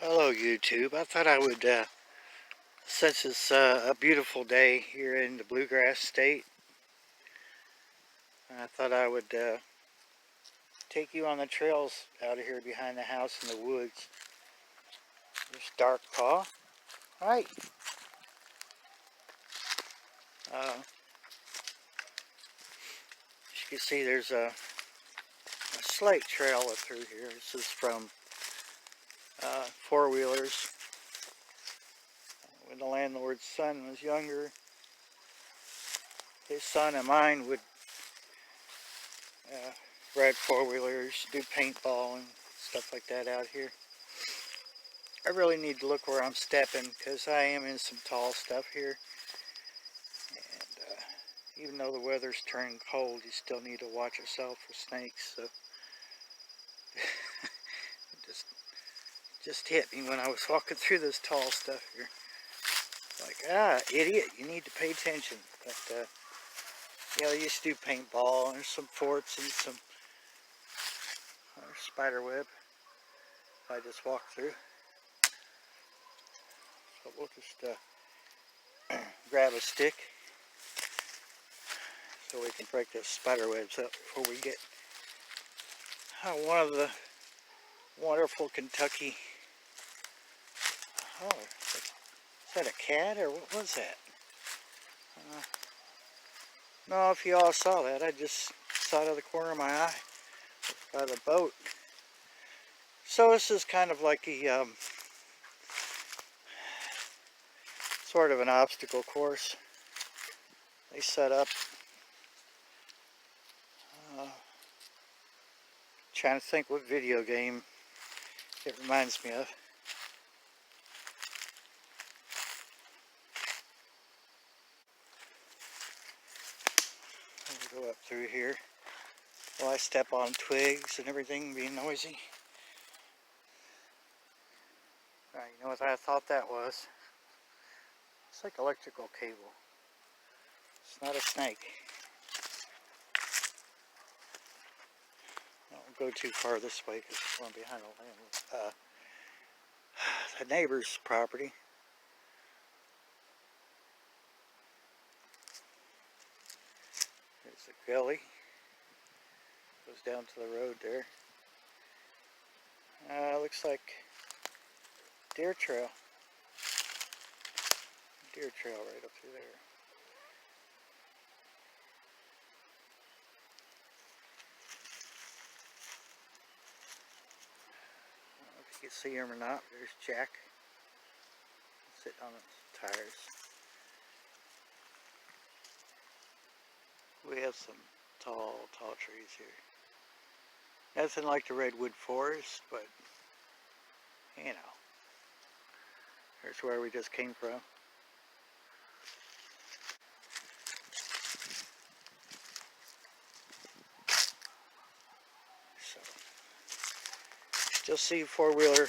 Hello YouTube. I thought I would, since it's a beautiful day here in the Bluegrass State, I thought I would take you on the trails out of here behind the house in the woods. There's Dark Paw. Right. As you can see, there's a slight trail up through here. This is from four-wheelers. When the landlord's son was younger, his son and mine would ride four-wheelers, do paintball and stuff like that out here. I really need to look where I'm stepping because I am in some tall stuff here. And even though the weather's turning cold, you still need to watch yourself for snakes. So it just hit me when I was walking through this tall stuff here. Like, idiot, you need to pay attention. But yeah, they used to do paintball. There's some forts and some spider web I just walked through. So we'll just grab a stick so we can break those spider webs up before we get one of the wonderful Kentucky. Oh, is that a cat or what was that? No, if you all saw that, I just saw it out of the corner of my eye by the boat. So this is kind of like a sort of an obstacle course they set up. Trying to think what video game it reminds me of. I'll go up through here while I step on twigs and everything being noisy. Alright, you know what I thought that was? It's like electrical cable. It's not a snake. I don't go too far this way because it's going behind the neighbor's property. There's a gully. Goes down to the road there. Looks like deer trail. Deer trail right up through there. I don't know if you can see him or not. There's Jack sitting on his tires. We have some tall trees here. Nothing like the redwood forest, but you know, here's where we just came from. So, still see four-wheeler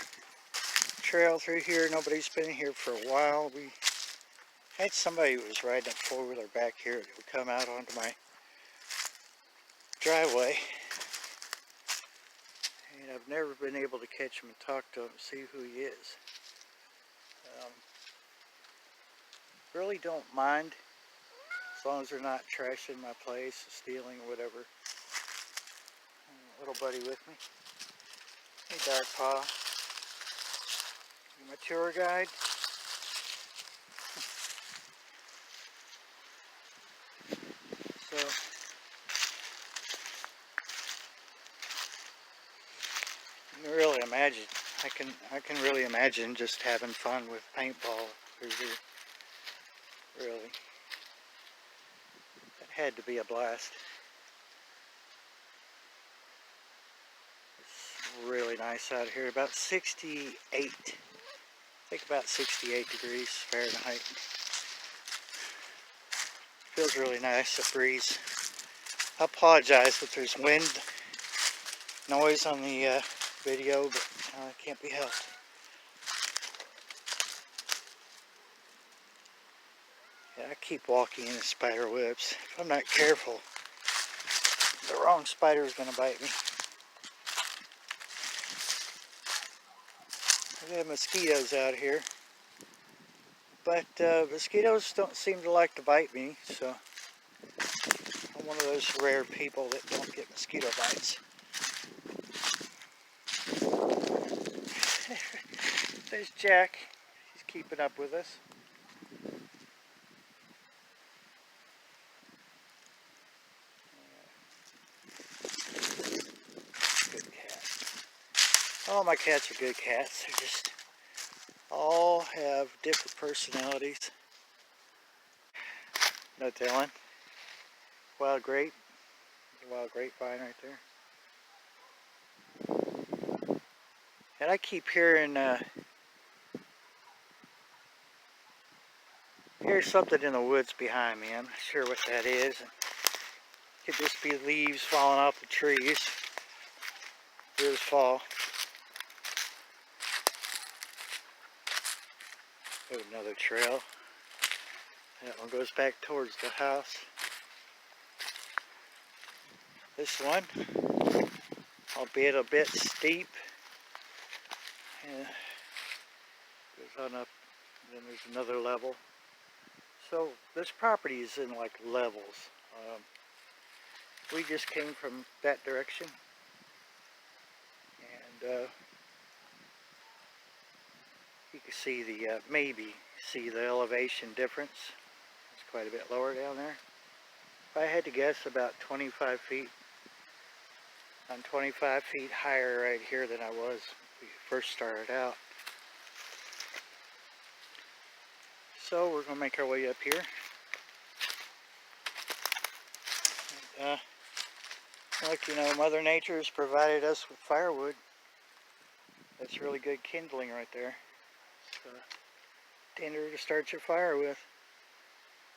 trail through here. Nobody's been here for a while. We had somebody who was riding a four-wheeler back here that would come out onto my driveway. And I've never been able to catch him and talk to him and see who he is. Really don't mind as long as they're not trashing my place, stealing or whatever. Little buddy with me. Hey, Dark Paw. You my tour guide? So, you can really imagine. I can really imagine just having fun with paintball through here. Really. That had to be a blast. It's really nice out here. About 68. I think about 68 degrees Fahrenheit. Feels really nice, a breeze. I apologize if there's wind noise on the video, but it can't be helped. Yeah, I keep walking into spider webs. If I'm not careful, the wrong spider is going to bite me. We have mosquitoes out here, but mosquitoes don't seem to like to bite me, so I'm one of those rare people that don't get mosquito bites. There's Jack. He's keeping up with us. Good cat. All my cats are good cats. They're just all have different personalities. No telling. Wild grape. Wild grapevine right there. And I keep hearing here's something in the woods behind me. I'm not sure what that is. It could just be leaves falling off the trees. Here's fall. There's another trail. That one goes back towards the house. This one, albeit a bit steep, goes on up, and then there's another level. So this property is in like levels. We just came from that direction, and you can see the, maybe see the elevation difference. It's quite a bit lower down there. If I had to guess, about 25 feet. I'm 25 feet higher right here than I was when we first started out. So we're going to make our way up here. And, like, you know, Mother Nature has provided us with firewood. That's really good kindling right there. It's tinder to start your fire with.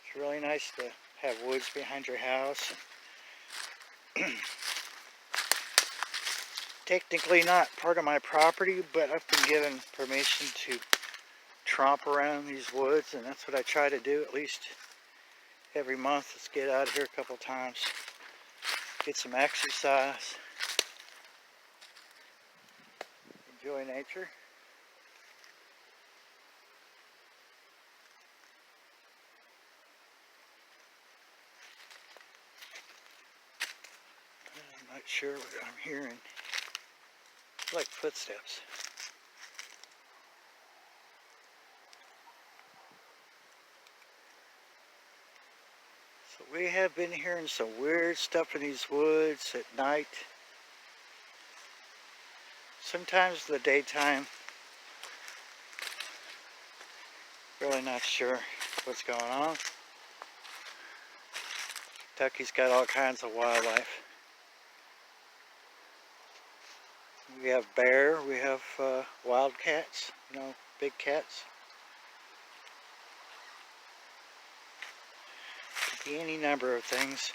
It's really nice to have woods behind your house. Technically not part of my property, but I've been given permission to tromp around these woods, and that's what I try to do at least every month. Let's get out of here a couple times, get some exercise, enjoy nature. I'm not sure what I'm hearing. It's like footsteps. So we have been hearing some weird stuff in these woods at night. Sometimes in the daytime. Really not sure what's going on. Kentucky's got all kinds of wildlife. We have bear, we have wildcats, you know, big cats. Could be any number of things.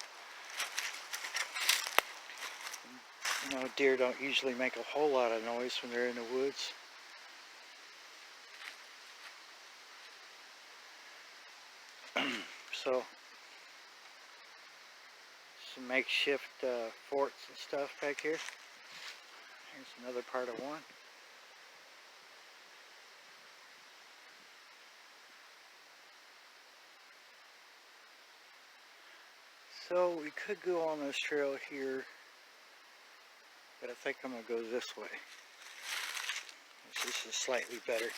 You know, deer don't usually make a whole lot of noise when they're in the woods. So, some makeshift forts and stuff back here. Here's another part of one. So we could go on this trail here, but I think I'm going to go this way. This is slightly better.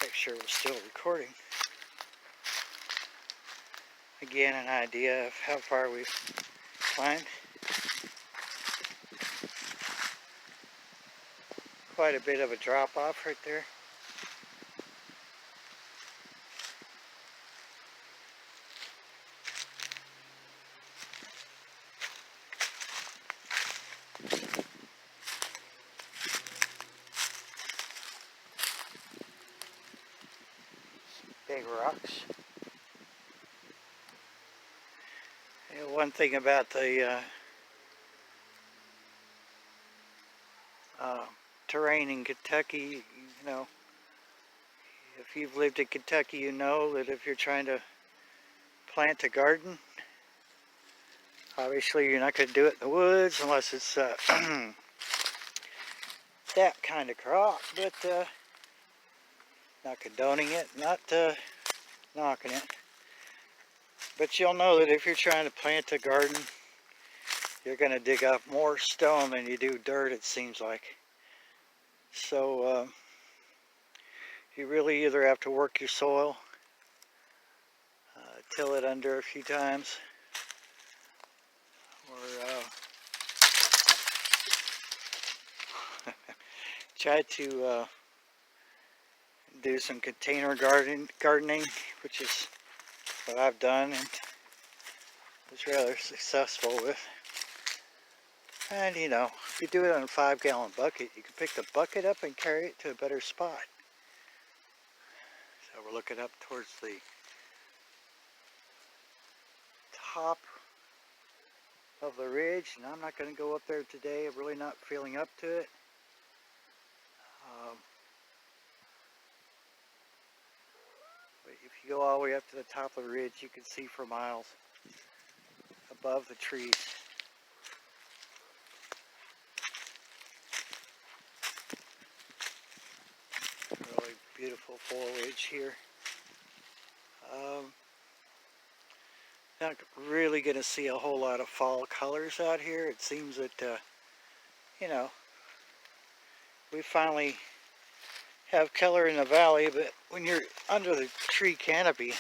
Make sure we're still recording. Again, an idea of how far we've climbed. Quite a bit of a drop off right there. Big rocks. And one thing about the terrain in Kentucky, you know, if you've lived in Kentucky, you know that if you're trying to plant a garden, Obviously, you're not going to do it in the woods unless it's that kind of crop, but not condoning it, not knocking it. But you'll know that if you're trying to plant a garden, you're going to dig up more stone than you do dirt, it seems like. So you really either have to work your soil, till it under a few times, or try to do some container gardening, which is what I've done and was rather successful with. And you know, if you do it on a 5-gallon bucket, you can pick the bucket up and carry it to a better spot. So we're looking up towards the top of the ridge, and I'm not going to go up there today. I'm really not feeling up to it. But if you go all the way up to the top of the ridge, you can see for miles above the trees. Really beautiful foliage here. Not really going to see a whole lot of fall colors out here. It seems that, you know, we finally have color in the valley, but when you're under the tree canopy,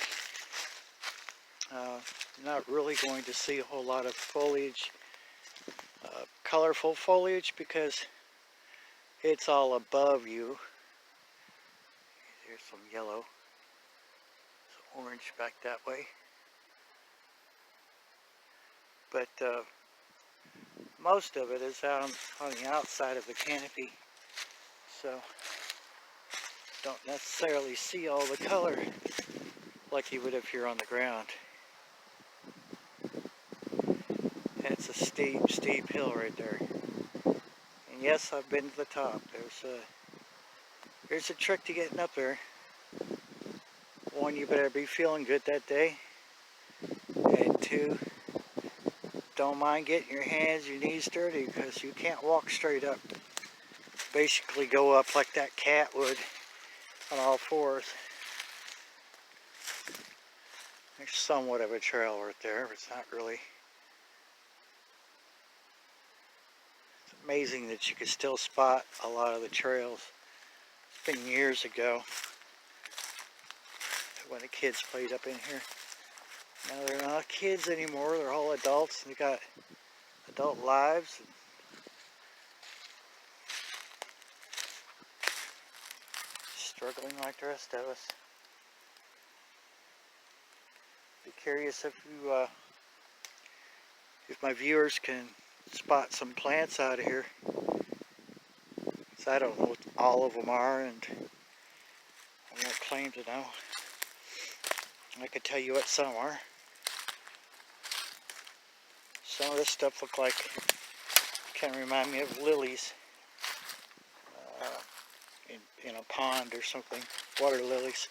you're not really going to see a whole lot of foliage, colorful foliage, because it's all above you. There's some yellow, some orange back that way. But most of it is out on the outside of the canopy, so don't necessarily see all the color like you would if you're on the ground. And it's a steep hill right there. And yes, I've been to the top. There's a trick to getting up there. One, you better be feeling good that day. And two, don't mind getting your hands, your knees dirty, because you can't walk straight up. Basically go up like that cat would on all fours. There's somewhat of a trail right there, but it's not really. It's amazing that you can still spot a lot of the trails. It's been years ago when the kids played up in here. Now they're not kids anymore, they're all adults, and they got adult lives. Struggling like the rest of us. Be curious if my viewers can spot some plants out of here. So I don't know what all of them are, and I won't claim to know. I could tell you what some are. Some of this stuff look like, kind of remind me of lilies in a pond or something, water lilies.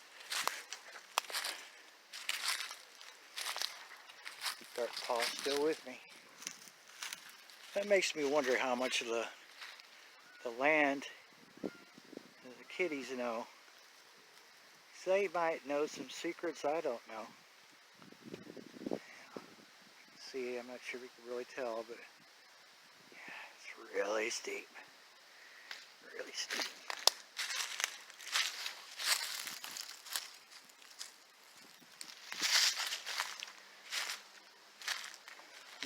Dark paw still with me. That makes me wonder how much of the land the kitties know. They might know some secrets I don't know. See, I'm not sure we can really tell, but yeah, it's really steep. Really steep.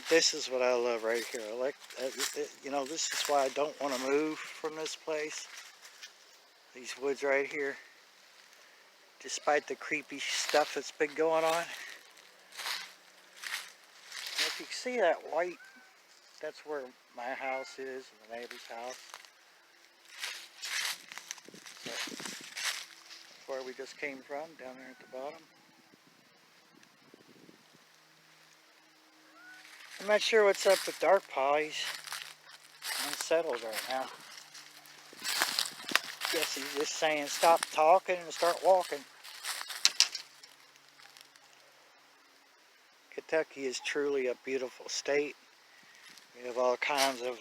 This is what I love right here. I like, you know, this is why I don't want to move from this place. These woods right here. Despite the creepy stuff that's been going on. And if you can see that white, that's where my house is and the neighbor's house. So, that's where we just came from, down there at the bottom. I'm not sure what's up with Dark Paw. He's unsettled right now. Guess he's just saying stop talking and start walking. Could Kentucky is truly a beautiful state. We have all kinds of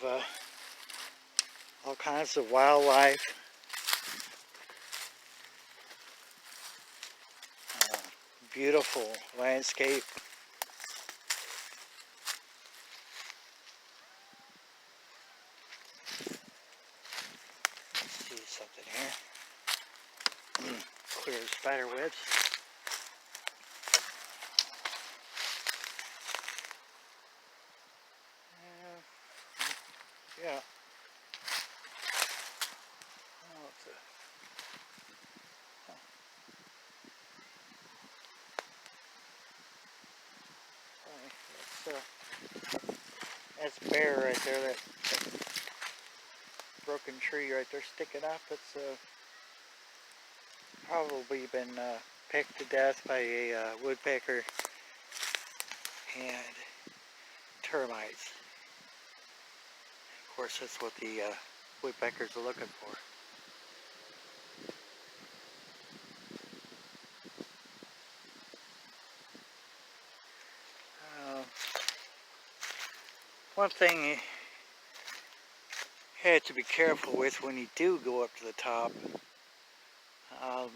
wildlife. Beautiful landscape. Let's see something here. Clear spider webs. Yeah. Oh, it's a, that's bear right there. That broken tree right there sticking up. It's probably been pecked to death by a woodpecker and termites. Of course, that's what the woodpeckers are looking for. One thing you have to be careful with when you do go up to the top,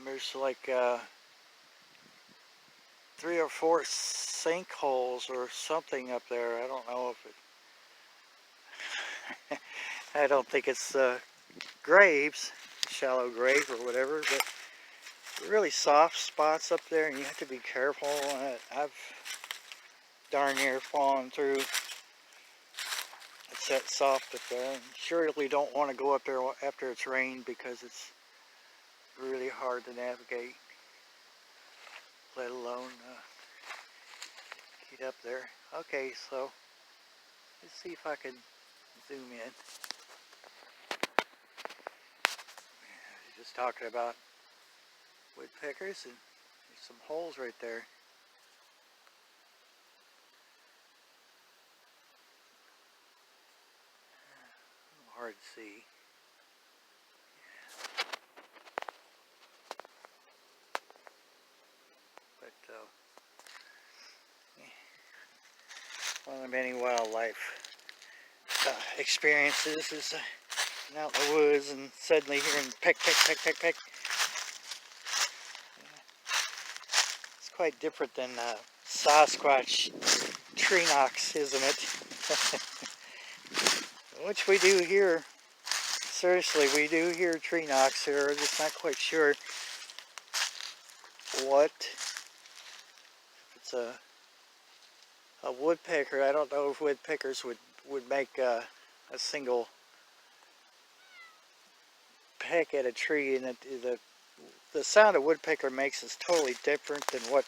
there's like 3 or 4 sinkholes or something up there. I don't know if it, I don't think it's graves, shallow grave or whatever, but really soft spots up there, and you have to be careful. I've darn near fallen through. It's that soft up there, and surely don't want to go up there after it's rained because it's really hard to navigate, let alone get up there. Okay, so let's see if I can zoom in. Just talking about woodpeckers, and there's some holes right there. Hard to see. But one of the many wildlife experiences is out in the woods and suddenly hearing peck, peck, peck, peck, peck. It's quite different than Sasquatch tree knocks, isn't it? Which we do hear. Seriously, we do hear tree knocks here. We're just not quite sure what. If it's a woodpecker. I don't know if woodpeckers would make a single peck at a tree, and the sound a woodpecker makes is totally different than what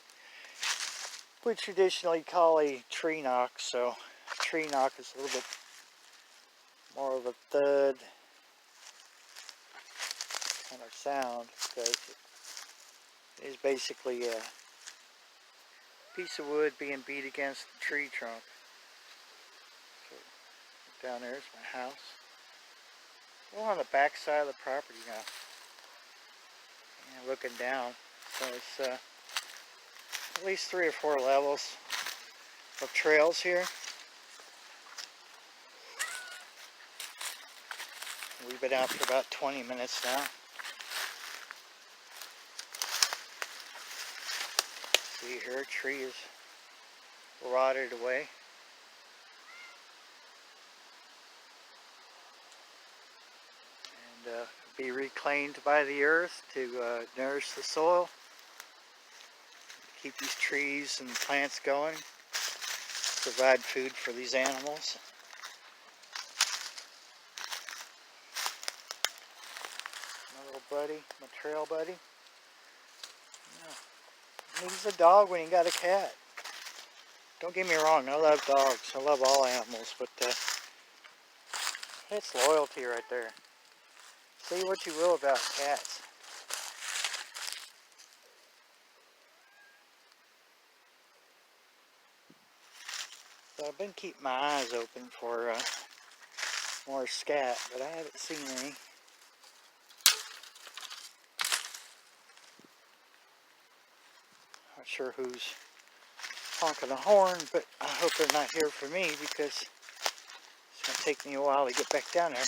we traditionally call a tree knock. So a tree knock is a little bit more of a thud kind of sound, because it is basically a piece of wood being beat against the tree trunk. So down there is my house. We're on the back side of the property now. And looking down, so it's at least 3 or 4 levels of trails here. We've been out for about 20 minutes now. See here, tree is rotted away. And be reclaimed by the earth to nourish the soil, keep these trees and plants going, provide food for these animals. My little buddy, my trail buddy. Yeah. He's a dog when you got a cat. Don't get me wrong, I love dogs. I love all animals, but it's loyalty right there. Say what you will about cats. So I've been keeping my eyes open for more scat, but I haven't seen any. Not sure who's honking the horn, but I hope they're not here for me because it's going to take me a while to get back down there.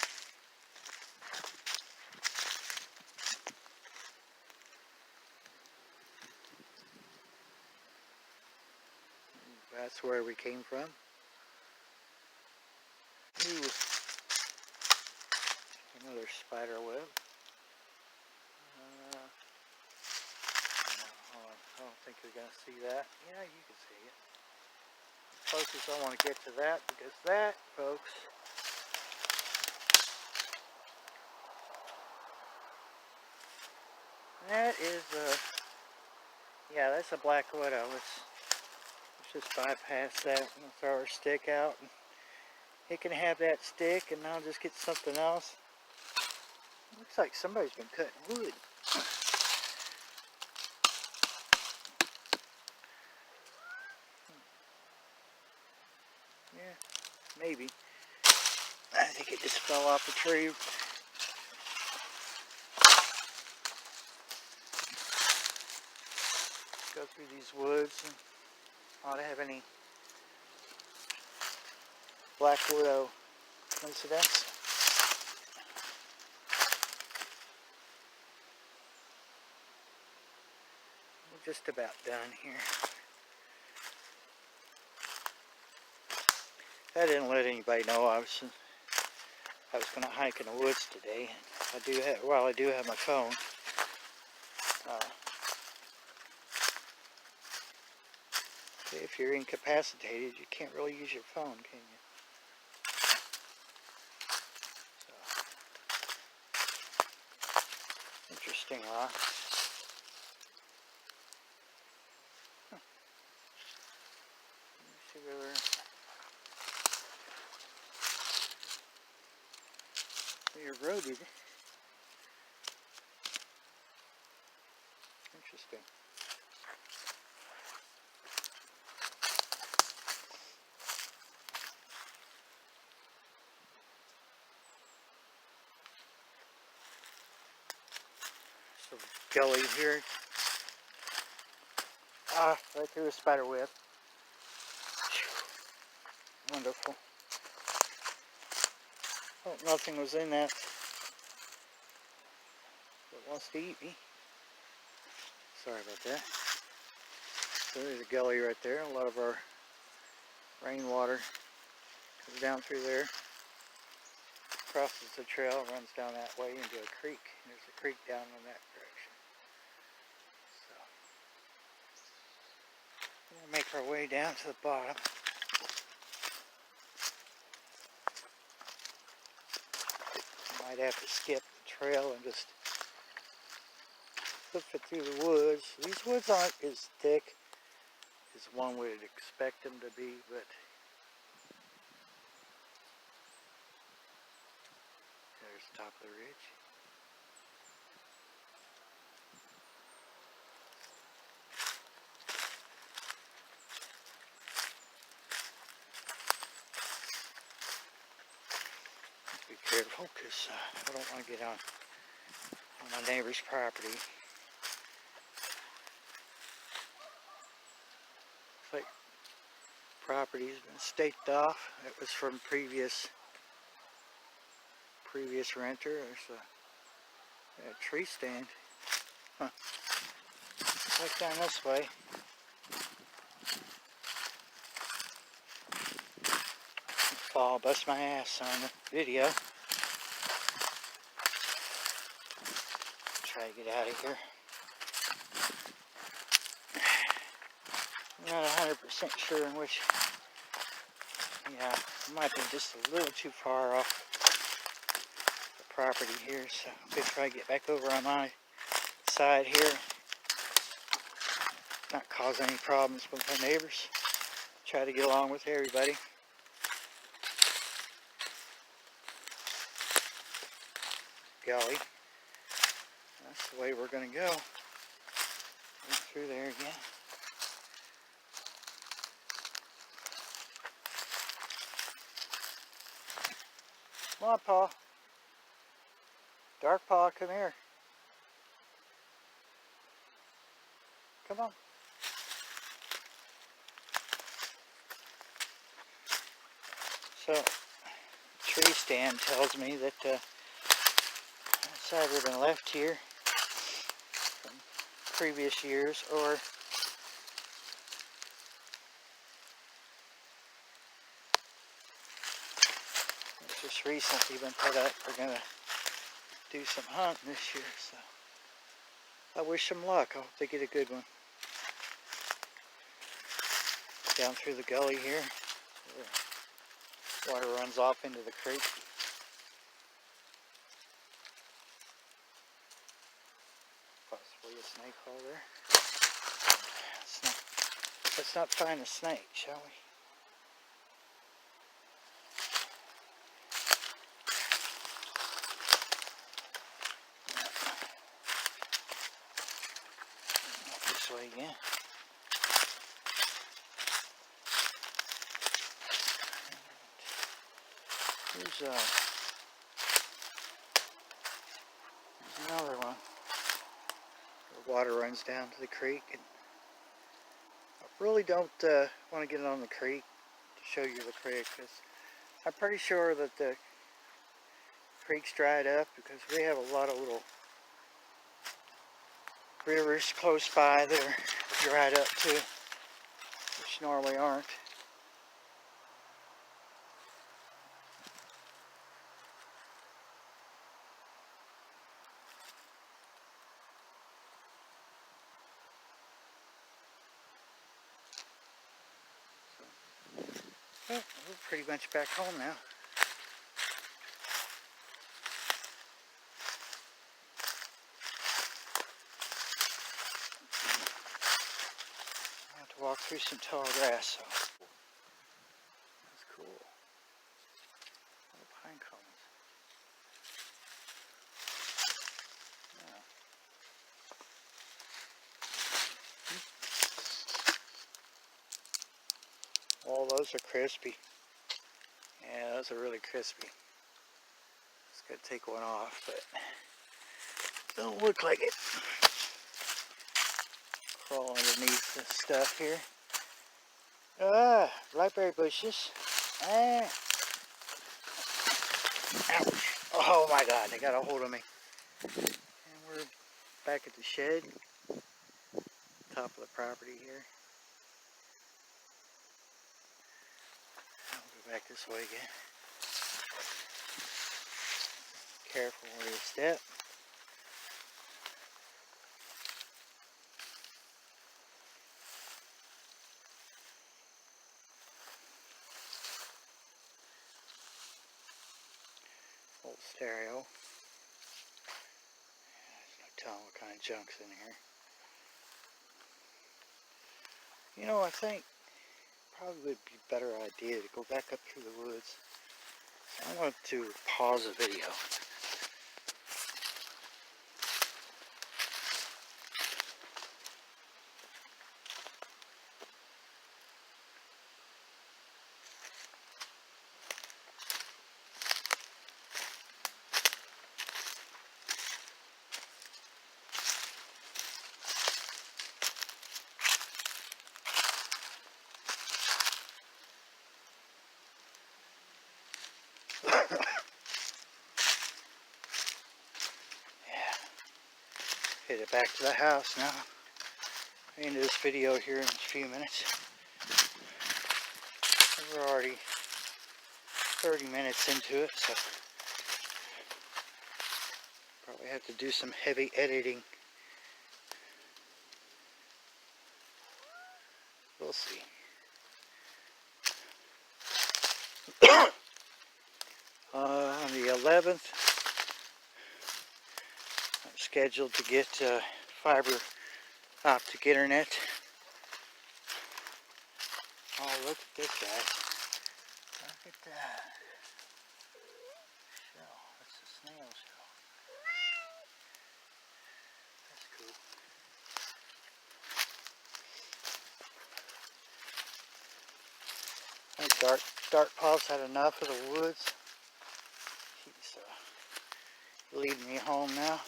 That's where we came from. Ooh, another spider web. Hold on. I don't think you're going to see that. Yeah, you can see it. Closest I want to get to that, because that, folks, that is yeah, that's a black widow. Let's just bypass that and throw our stick out. And it can have that stick, and I'll just get something else. Looks like somebody's been cutting wood. Yeah, maybe. I think it just fell off the tree. Go through these woods and ought to have any black widow incidents. We're just about done here. I didn't let anybody know I was going to hike in the woods today. I do have my phone. If you're incapacitated, you can't really use your phone, can you? So, interesting rock. Huh. Let me see where we're eroded. Interesting. So gully here. Right through a spider web. Wonderful. Oh, nothing was in that. It wants to eat me. Sorry about that. So there's a gully right there. A lot of our rainwater comes down through there, crosses the trail, runs down that way into a creek. There's a creek down in that direction. So we'll make our way down to the bottom. Might have to skip the trail and just hoof it through the woods. These woods aren't as thick as one would expect them to be, but there's the top of the ridge. Be careful, because I don't want to get on my neighbor's property. Looks like property has been staked off. It was from previous renter. There's a tree stand. Huh. Right down this way. Fall, bust my ass on the video. Try to get out of here. I'm not 100% sure in which. Yeah, I might be just a little too far off the property here, so I'm going to try to get back over on my side here. Not cause any problems with my neighbors. Try to get along with everybody. Gully. That's the way we're going to go. Through there again. Come on, Paw. Dark Paw, come here. Come on. So, tree stand tells me that it's either been left here from previous years or it's just recently been put up. We're going to do some hunting this year, so I wish them luck. I hope they get a good one. Down through the gully here, water runs off into the creek. Possibly a snake hole there. Let's not find a snake, shall we? This way again. There's another one. The water runs down to the creek, and I really don't want to get on the creek to show you the creek, because I'm pretty sure that the creek's dried up, because we have a lot of little rivers close by that are dried up too, which normally aren't. Well, we're pretty much back home now. I have to walk through some tall grass, so that's cool. Little pine cones. Yeah. All those are crispy. Yeah, those are really crispy. Just gotta take one off, but don't look like it. Crawl underneath the stuff here. Blackberry bushes. Ah. Ouch. Oh my God, they got a hold of me. And we're back at the shed. Top of the property here. I'll go back this way again. Careful where you step. Old stereo. There's no telling what kind of junk's in here. You know, I think probably would be a better idea to go back up through the woods. I'm going to pause the video. Headed back to the house now. End of this video here in a few minutes. We're already 30 minutes into it, so probably have to do some heavy editing. We'll see. On the 11th, I'm scheduled to get fiber optic internet. Oh, look at this, guys. Look at that. Shell. That's a snail shell. That's cool. I think Dartpaw's had enough of the woods. He's leading me home now.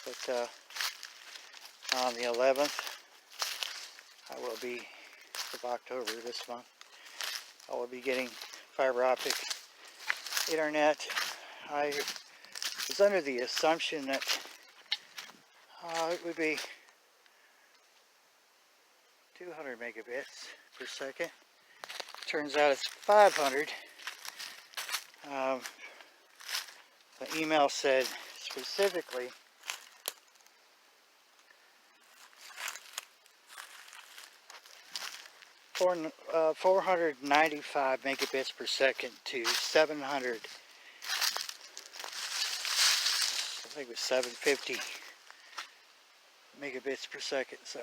But on the 11th, I will be of October this month. I will be getting fiber optic internet. I was under the assumption that it would be 200 megabits per second. Turns out it's 500. The email said specifically 495 megabits per second to 700. I think it was 750 megabits per second. So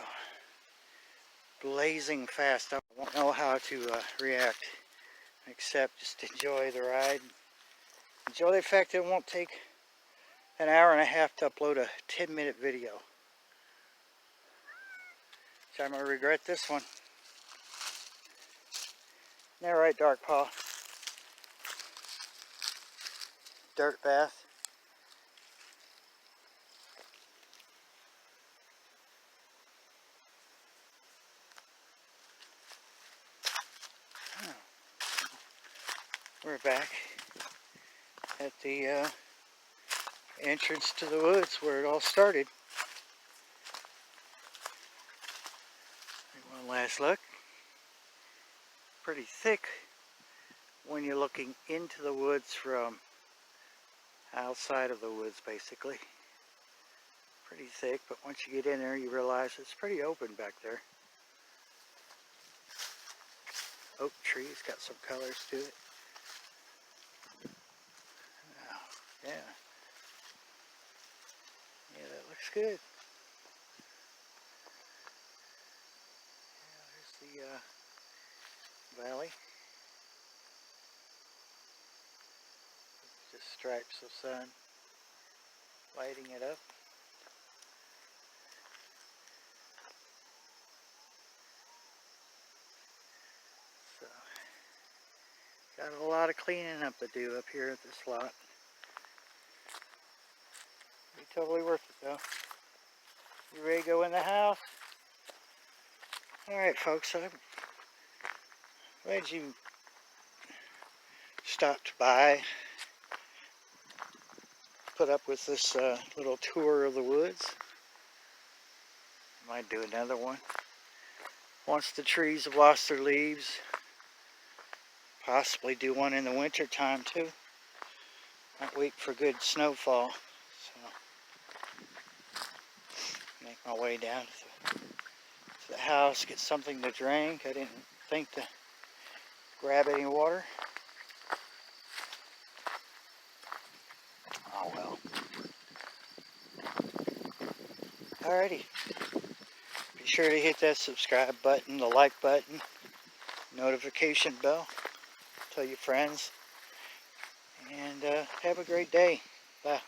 blazing fast. I won't know how to react except just enjoy the ride. Enjoy the fact that it won't take an hour and a half to upload a 10-minute video. So I'm going to regret this one. Isn't that right, Dark Paw? Dirt bath. Oh. We're back at the entrance to the woods where it all started. One last look. Pretty thick when you're looking into the woods from outside of the woods, basically. Pretty thick, but once you get in there you realize it's pretty open back there. Oak trees, got some colors to it. Oh, yeah. Yeah, that looks good. Yeah, there's the valley. Just stripes of sun lighting it up. So, got a lot of cleaning up to do up here at this lot. Be totally worth it though. You ready to go in the house? Alright folks, I'm glad you stopped by. Put up with this little tour of the woods. Might do another one. Once the trees have lost their leaves. Possibly do one in the winter time too. Might wait for good snowfall. So make my way down to the house, get something to drink. I didn't think to grab any water. Oh well. Alrighty. Be sure to hit that subscribe button, the like button, notification bell. Tell your friends. And have a great day. Bye.